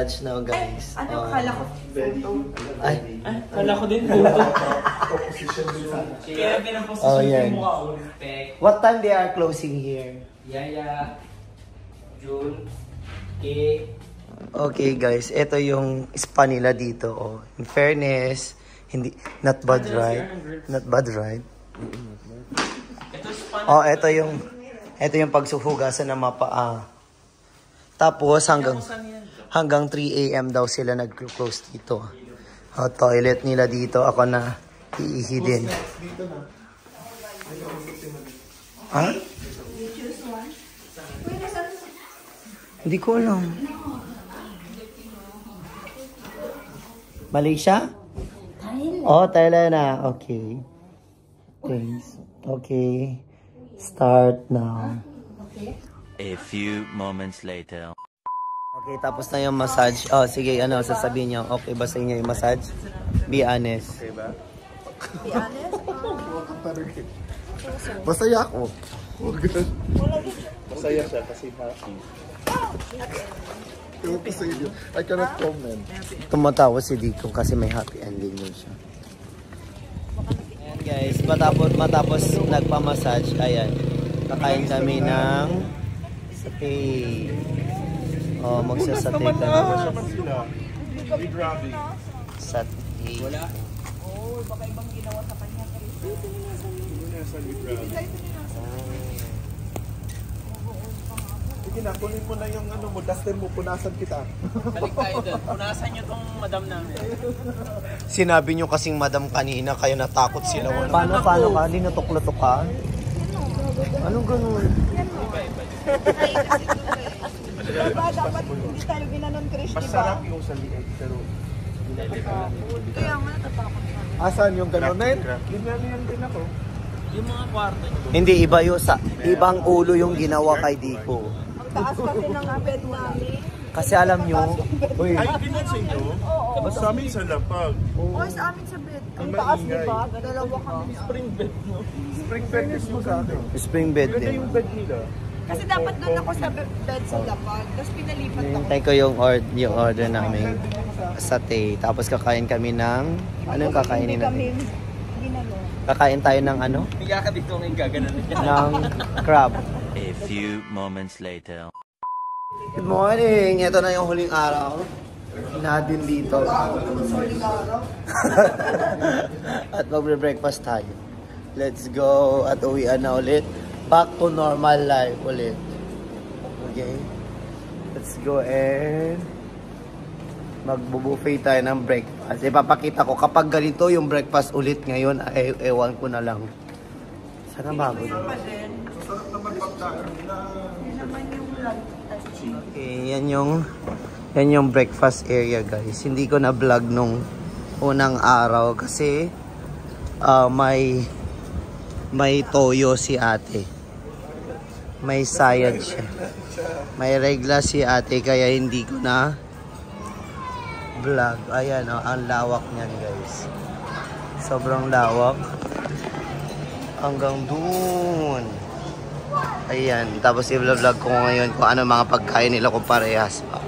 massage now, guys. Ano, akala ko photo. Ay. Akala ko din photo. Kaya pinaposition yung mukha ko. What time they are closing here? Yaya, June, K. Okay, guys. Ito yung spa nila dito. Oh. In fairness, hindi, not bad, right? Not bad, right? Oh, ito yung pagsuhugasan ng mga paa. Tapos hanggang 3 AM daw sila nag-close dito. Oh, toilet nila dito. Ako na iihi din. Ha? Hindi ko alam. Malaysia? Thailand. Oh, Thailand na. Okay. Thanks. Okay. Start now. Okay. A few moments later. Okay, tapos na yung massage. Oh, sige, ano, sasabihin niyo. Okay ba sa inyo yung massage? Be honest. Okay ba? Be honest? Masaya ako. Masaya siya kasi happy. I cannot comment. Tumatawa si Dico kasi may happy ending yun siya. Ayan guys, matapos nagpa-massage, ayan. Kakain kami ng satay. Oh, magsasatay ka na. Satay. Wala. Oh, baka ibang ginawa sa kanya. Sige na, kunin mo na yung ano mo, duster mo, punasan kita. Balik tayo doon. Punasan nyo tong madam namin. Sinabi nyo kasing madam kanina, kaya natakot sila. Paano ka? Linutok-lutok ka? Anong ganun? Diba dapat hindi tayo ginanon, Krish, diba? Masarap yung sa lieg, pero... Kaya nga natatakot na. Asan yung gano'n na yun? Ganyan din ako. Yung mga kwarto nyo. Hindi, iba yung ibang ulo yung ginawa kay Dico. Ang taas kasi ng bed namin. Kasi alam nyo, uy, Ay, ganyan sa inyo? Oo. Sa amin sa lapag. Oh, sa amin sa bed. Ang taas, diba? Dalawa kami. Spring bed mo. Spring bed yung sa akin. spring bed Ganda din. yung bed nila. Kasi dapat doon ako sa bed sa lapag. Tapos pinalipat ako. Hintay ko yung order namin satay. Tapos kakain kami ng... Anong kakainin natin? Kakain tayo ng ano? Higa ka dito ngayon gaganon. Ng crab. A few moments later. Good morning! Ito na yung huling araw natin dito. At magbe-breakfast tayo. Let's go at uwian na ulit. Back to normal life ulit. Okay? Let's go and magbo-buffet tayo ng breakfast. Ipapakita ko kapag ganito yung breakfast ulit ngayon, ay ewan ko na lang. Sana bago din. Okay, yan yung breakfast area, guys. Hindi ko na vlog nung unang araw kasi may toyo si ate. May sayad siya. May regla si ate kaya hindi ko na vlog. Ayan, oh, ang lawak niyan, guys. Sobrang lawak. Hanggang dun. Ayan. Tapos i-vlog ko ngayon kung ano mga pagkain nila kung parehas pa.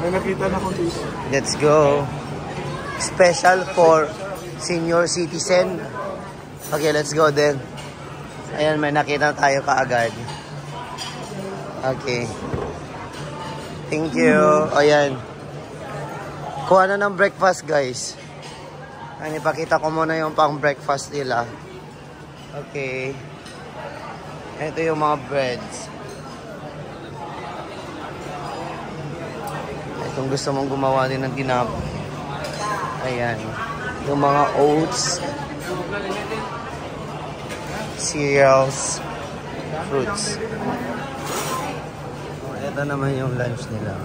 May nakita na kong dito. Let's go. Special for senior citizen. Okay, let's go then. Ayan, may nakita tayo kaagad. Okay. Thank you. Ayan. Kuha na ng breakfast, guys. Ayan, ipakita ko muna yung pang breakfast nila. Okay. Ito yung mga breads. Kung gusto mong gumawa din ng tinapay. Ayan. Yung mga oats. Cereals. Fruits. Ito naman yung lunch nila.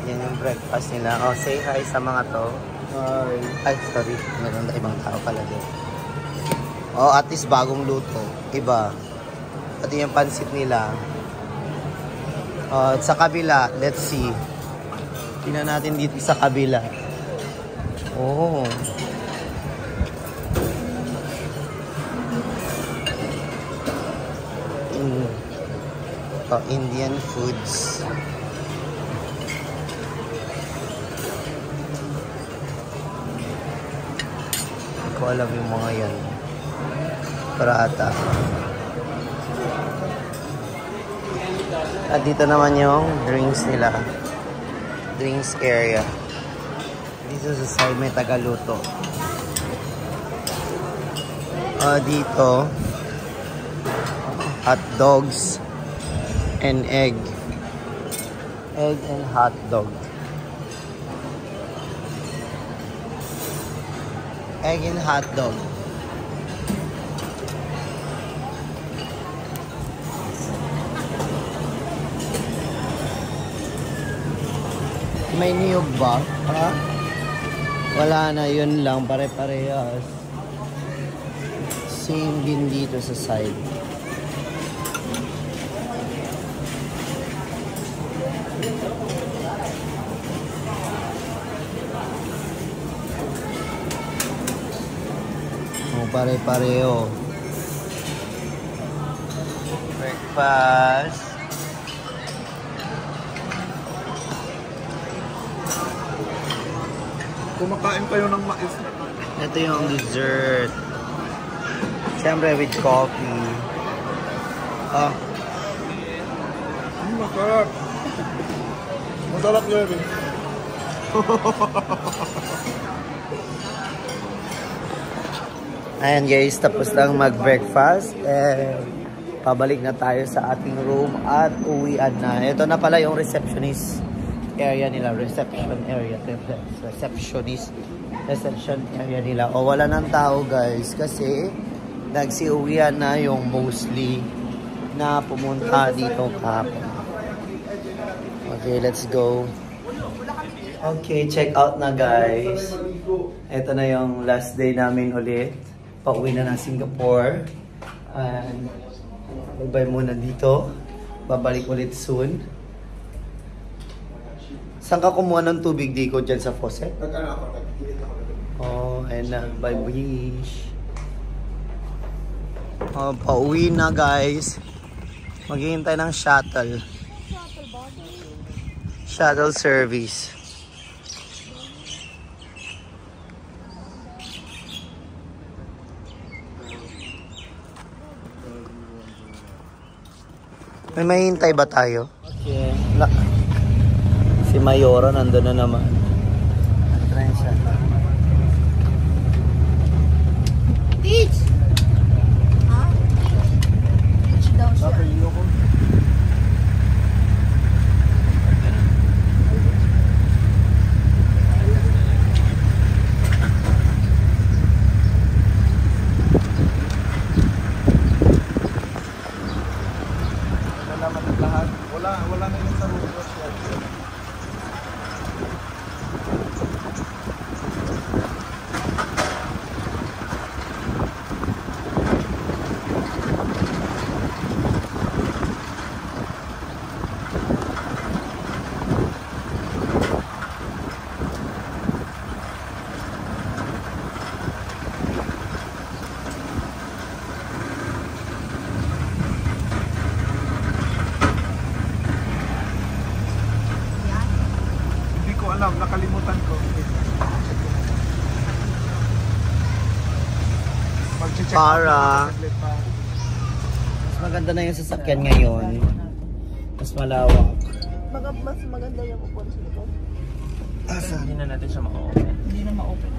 Yan yung breakfast nila. Oh, say hi sa mga to. Hi. Ay, sorry. Meron na ibang tao pala din. Oh, at least bagong luto. Iba. Pati yung pansit nila. Oh, sa kabila, let's see. Tingnan natin dito sa kabila. Oh. to, Indian foods. Hindi ko alam yung mga yan. Prata. At dito naman yung drinks nila. Drinks area. Dito sa side may tagaluto. Dito hot dogs and egg. Egg and hot dog. Egg and hot dog. May niyog ba? Ha? Wala na, yun lang. Pare-parehas. Same din dito sa side. Oh, pare-pareho. Breakfast. Kumakain kayo ng mais. Ito yung dessert. Siyempre with coffee. Masarap. Masarap yun eh. Ayan guys, tapos lang mag-breakfast. Pabalik na tayo sa ating room at uwian na. Ito na pala yung receptionist area nila, reception area nila. O wala ng tao guys kasi nagsiuwian na yung mostly na pumunta dito kahapon. Okay, let's go. Okay, check out na guys. Ito na yung last day namin ulit. Pauwi na ng Singapore. And bye-bye muna dito. Babalik ulit soon. Saan ka kumuha ng tubig, Diko, dyan sa faucet? Nag-ano ako, nag-ilit ako. Oh, and bye-bye. Pauwi na, guys. Maghihintay ng shuttle. Shuttle service. May mahihintay ba tayo? Okay. Si Mayora nandun na naman. Try siya. Teach! Ha? Teach daw siya. Wala na yung sa room. Alam, nakalimutan ko. Para mas maganda na yung sasakyan ngayon. Mas malawak. Mas maganda yung upuan sa likod. Hindi na natin siya ma-open. Hindi na ma-open.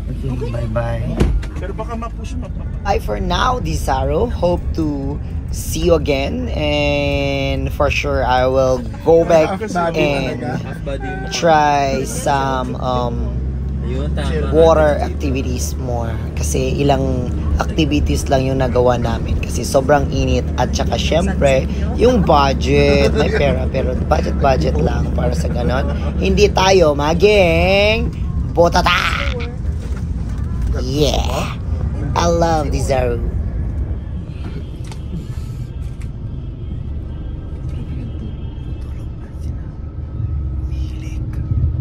Okay, bye-bye. Pero baka ma-push mo pa. Bye for now, Disaro. Hope to see you again, and for sure I will go back and try some water activities more kasi ilang activities lang yung nagawa namin kasi sobrang init at saka syempre yung budget, may pera pero budget lang para sa ganon hindi tayo maging botata. Yeah, I love Disaro.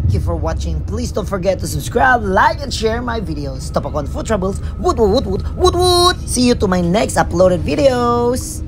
Thank you for watching. Please don't forget to subscribe, like, and share my videos. Stop on food troubles. Woot woot woot woot woot woot. See you to my next uploaded videos.